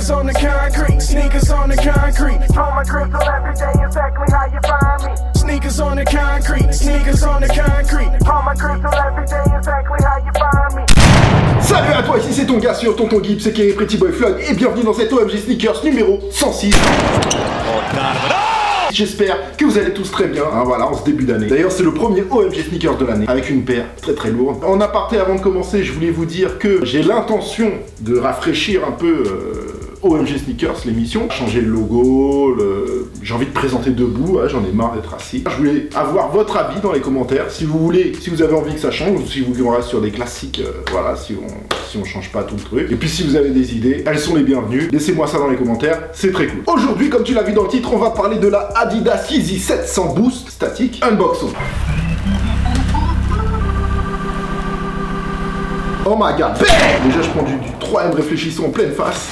Sneakers on the concrete, sneakers on the concrete. Throw my crystal every day, exactly how you find me. Sneakers on the concrete, sneakers on the concrete. Throw my crystal every day, exactly how you find me. Salut à toi, ici c'est ton gars sur Tonton Gibbs, c'est qui Pretty Boy Floyd, et bienvenue dans cette OMG Sneakers numéro 106. J'espère que vous allez tous très bien, hein, voilà, en ce début d'année. D'ailleurs, c'est le premier OMG Sneakers de l'année, avec une paire très très lourde. En aparté, avant de commencer, je voulais vous dire que j'ai l'intention de rafraîchir un peu OMG Sneakers, l'émission. Changer le logo, j'ai envie de présenter debout, hein, j'en ai marre d'être assis. Je voulais avoir votre avis dans les commentaires, si vous voulez, si vous avez envie que ça change, ou si vous voulez qu'on reste sur des classiques, voilà, si on change pas tout le truc. Et puis si vous avez des idées, elles sont les bienvenues. Laissez-moi ça dans les commentaires, c'est très cool. Aujourd'hui, comme tu l'as vu dans le titre, on va parler de la Adidas Yeezy 700 Boost statique unboxing. Oh my god, bang! Déjà je prends du 3M réfléchissant en pleine face.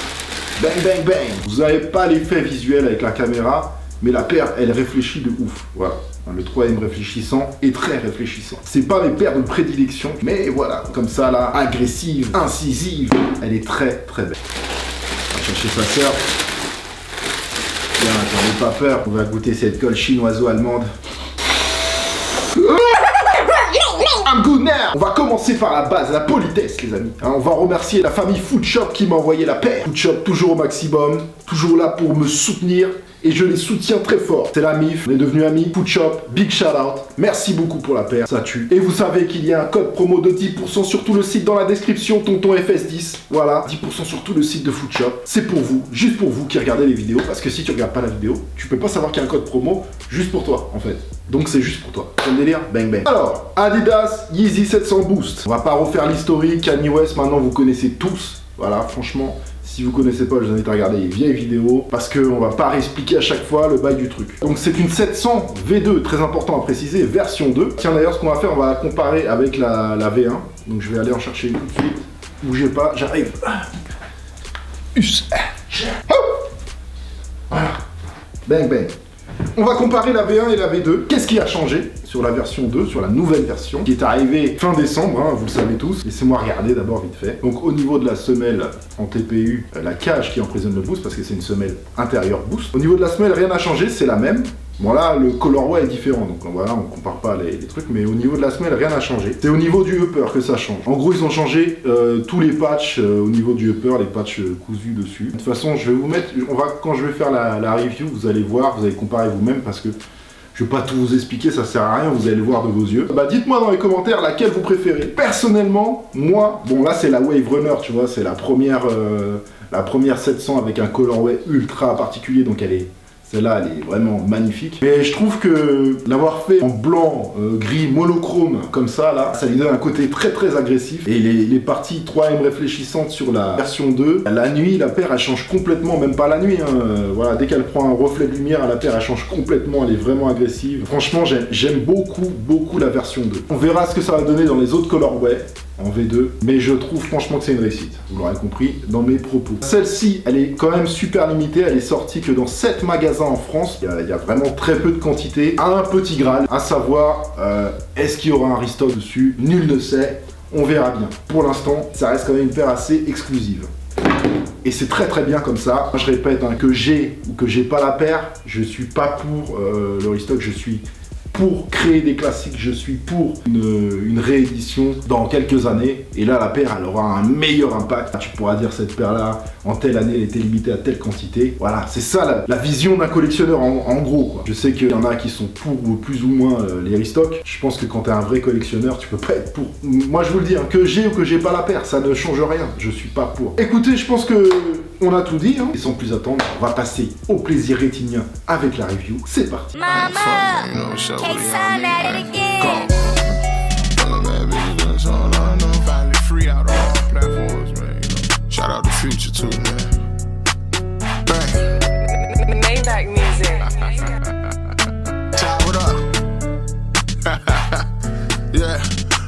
Bang bang bang. Vous n'avez pas l'effet visuel avec la caméra, mais la paire elle réfléchit de ouf. Voilà. Le 3M réfléchissant est très réfléchissant. C'est pas mes paires de prédilection, mais voilà, comme ça là, agressive, incisive, elle est très très belle. On va chercher sa sœur. Tiens, j'en ai pas peur, on va goûter cette colle chinoiso-allemande. I'm good now. On va commencer par la base, la politesse les amis. Hein, on va remercier la famille Foodshop qui m'a envoyé la paire. Foodshop toujours au maximum, toujours là pour me soutenir. Et je les soutiens très fort. C'est la MIF, on est devenus amis. Foodshop, big shout out. Merci beaucoup pour la paire, ça tue. Et vous savez qu'il y a un code promo de 10% sur tout le site dans la description, Tonton FS10. Voilà, 10% sur tout le site de Foodshop. C'est pour vous, juste pour vous qui regardez les vidéos. Parce que si tu regardes pas la vidéo, tu peux pas savoir qu'il y a un code promo juste pour toi en fait. Donc c'est juste pour toi. C'est le délire, bang bang. Alors, Adidas Yeezy 700 Boost. On va pas refaire l'historique. Kanye West, maintenant vous connaissez tous. Voilà, franchement. Si vous connaissez pas, je vous invite à regarder les vieilles vidéos parce qu'on va pas réexpliquer à chaque fois le bail du truc. Donc c'est une 700 V2, très important à préciser, version 2. Tiens d'ailleurs ce qu'on va faire, on va la comparer avec la V1. Donc je vais aller en chercher une tout de suite. Bougez pas, j'arrive. Voilà. Bang bang. On va comparer la V1 et la V2. Qu'est-ce qui a changé sur la version 2, sur la nouvelle version, qui est arrivée fin décembre, hein, vous le savez tous. Laissez-moi regarder d'abord vite fait. Donc au niveau de la semelle en TPU, la cage qui emprisonne le boost, parce que c'est une semelle intérieure boost. Au niveau de la semelle, rien n'a changé, c'est la même. Bon là, le colorway est différent, donc voilà, on compare pas les trucs, mais au niveau de la semelle, rien n'a changé. C'est au niveau du upper que ça change. En gros, ils ont changé tous les patchs au niveau du upper, les patchs cousus dessus. De toute façon, je vais vous mettre, quand je vais faire la review, vous allez voir, vous allez comparer vous-même, parce que je vais pas tout vous expliquer, ça sert à rien, vous allez le voir de vos yeux. Bah dites-moi dans les commentaires laquelle vous préférez. Personnellement, moi, bon là c'est la Wave Runner, tu vois, c'est la première 700 avec un colorway ultra particulier, donc celle-là, elle est vraiment magnifique. Mais je trouve que l'avoir fait en blanc, gris, monochrome, comme ça, là, ça lui donne un côté très très agressif. Et les parties 3M réfléchissantes sur la version 2, la nuit, la paire, elle change complètement, même pas la nuit, hein. Voilà, dès qu'elle prend un reflet de lumière, la paire, elle change complètement, elle est vraiment agressive. Franchement, j'aime beaucoup la version 2. On verra ce que ça va donner dans les autres colorways en V2, mais je trouve franchement que c'est une réussite, vous l'aurez compris dans mes propos. Celle-ci, elle est quand même super limitée, elle est sortie que dans 7 magasins en France, il y a vraiment très peu de quantité, un petit Graal, à savoir, est-ce qu'il y aura un restock dessus? Nul ne sait, on verra bien. Pour l'instant, ça reste quand même une paire assez exclusive. Et c'est très très bien comme ça. Je répète, hein, que j'ai ou que j'ai pas la paire, je suis pas pour le restock, je suis pour créer des classiques, je suis pour une réédition dans quelques années. Et là, la paire, elle aura un meilleur impact. Tu pourras dire cette paire-là, en telle année, elle était limitée à telle quantité. Voilà, c'est ça la vision d'un collectionneur en gros, quoi. Je sais qu'il y en a qui sont pour plus ou moins les restocks. Je pense que quand t'es un vrai collectionneur, tu peux pas être pour. Moi, je vous le dis, hein, que j'ai ou que j'ai pas la paire, ça ne change rien. Je suis pas pour. Écoutez, je pense que on a tout dit, hein. Et sans plus attendre, on va passer au plaisir rétinien avec la review. C'est parti. Mama, K-Sun at it again. Shout out to Future too, man. Bang. Maybach music. Child, what up? Yeah.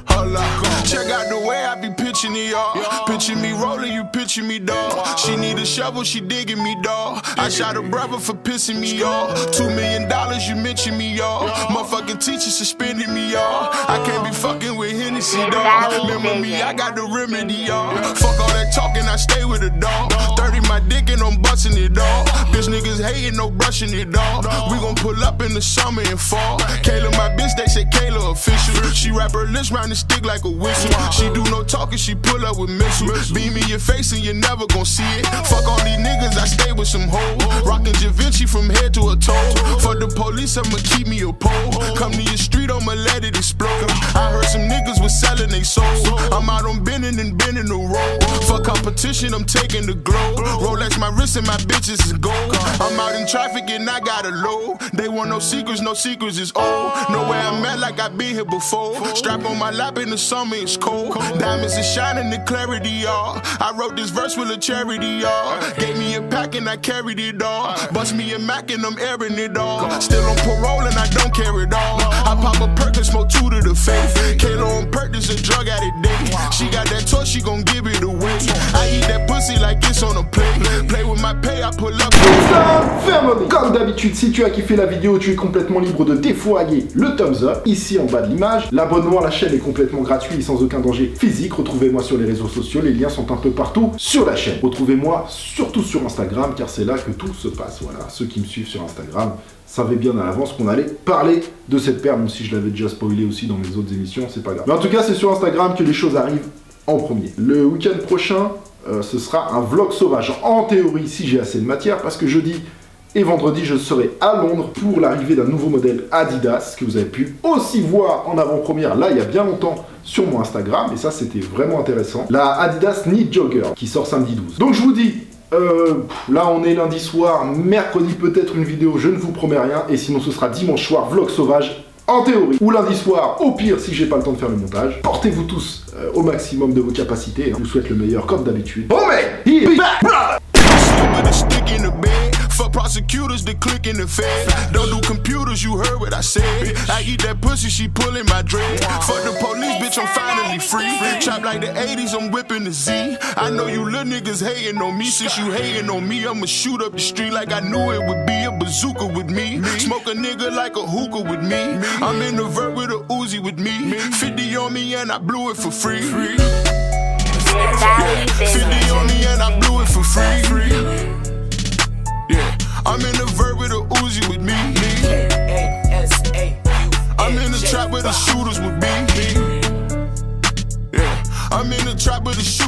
Hold up. Check out the way I be pitching it, y'all. Picture me rolling, you picture me, dog. She need a shovel, she digging me, dog. I shot a brother for pissing me off. $2 million, you mention me, y'all. Motherfucking teacher suspended me, y'all. I can't be fucking with Henny Hennessy, dog. Remember me, I got the remedy, y'all. Fuck all that talking, I stay with a dog. 30 my dick and I'm busting it, dog. Bitch niggas hating, no brushing it, dog. We gon' pull up in the summer and fall. Kayla, my bitch, they say Kayla official. She wrap her lips round the stick like a whistle. She do no talking, she pull up with missiles. Beam in your face and you never gon' see it. Fuck all these niggas, I stay with some hoes. Rockin' Da Vinci from head to a toe. For the police, I'ma keep me a pole. Come to your street, I'ma let it explode. I heard some niggas was selling they souls. I'm out on bending and bending the road. For competition, I'm taking the glow. Rolex my wrist and my bitches is gold. I'm out in traffic and I got a load. They want no secrets is old. Know where I'm at like I been here before. Strap on my lap in the summer, it's cold. Diamonds are shining, the clarity, y'all. I wrote this verse with a charity, y'all. Gave me a pack and I carried it all. Bust me a Mac and I'm airing it all. Still on parole and I don't care it all. I pop a perk and smoke 2 to the face. Kayla on perk, this a drug addict day. She got that torch, she gon' give it away. I eat that pussy like it's on a plate. Play with my pay, I pull up. Family. Comme d'habitude, si tu as kiffé la vidéo, tu es complètement libre de défourailler le thumbs up ici en bas de l'image. L'abonnement à la chaîne est complètement gratuit et sans aucun danger physique. Retrouvez-moi sur les réseaux sociaux, les liens sont un peu partout sur la chaîne. Retrouvez-moi surtout sur Instagram car c'est là que tout se passe. Voilà, ceux qui me suivent sur Instagram savaient bien à l'avance qu'on allait parler de cette paire, même si je l'avais déjà spoilé aussi dans mes autres émissions, c'est pas grave. Mais en tout cas, c'est sur Instagram que les choses arrivent en premier. Le week-end prochain, ce sera un vlog sauvage. En théorie, si j'ai assez de matière, parce que jeudi et vendredi, je serai à Londres pour l'arrivée d'un nouveau modèle Adidas, que vous avez pu aussi voir en avant-première, là, il y a bien longtemps, sur mon Instagram, et ça, c'était vraiment intéressant. La Adidas Need Jogger, qui sort samedi 12. Donc, je vous dis, là, on est lundi soir, mercredi, peut-être une vidéo, je ne vous promets rien, et sinon, ce sera dimanche soir, vlog sauvage, en théorie, ou lundi soir, au pire, si j'ai pas le temps de faire le montage. Portez-vous tous au maximum de vos capacités, hein. Je vous souhaite le meilleur, comme d'habitude. Oh, mais, he back, brother! Fuck prosecutors, the click in the fed. Don't do computers, you heard what I said. I eat that pussy, she pulling my dread. Fuck the police, bitch, I'm finally free. Chop like the 80s, I'm whipping the Z. I know you little niggas hating on me. Since you hating on me, I'ma shoot up the street like I knew it would be a bazooka with me. Smoke a nigga like a hookah with me. I'm in the vert with a Uzi with me. 50 on me and I blew it for free. 50 on me and I blew it for free. Yeah, I'm in the vert with a Uzi with me. I'm in the trap with the shooters with me. Yeah, I'm in the trap with the shooters.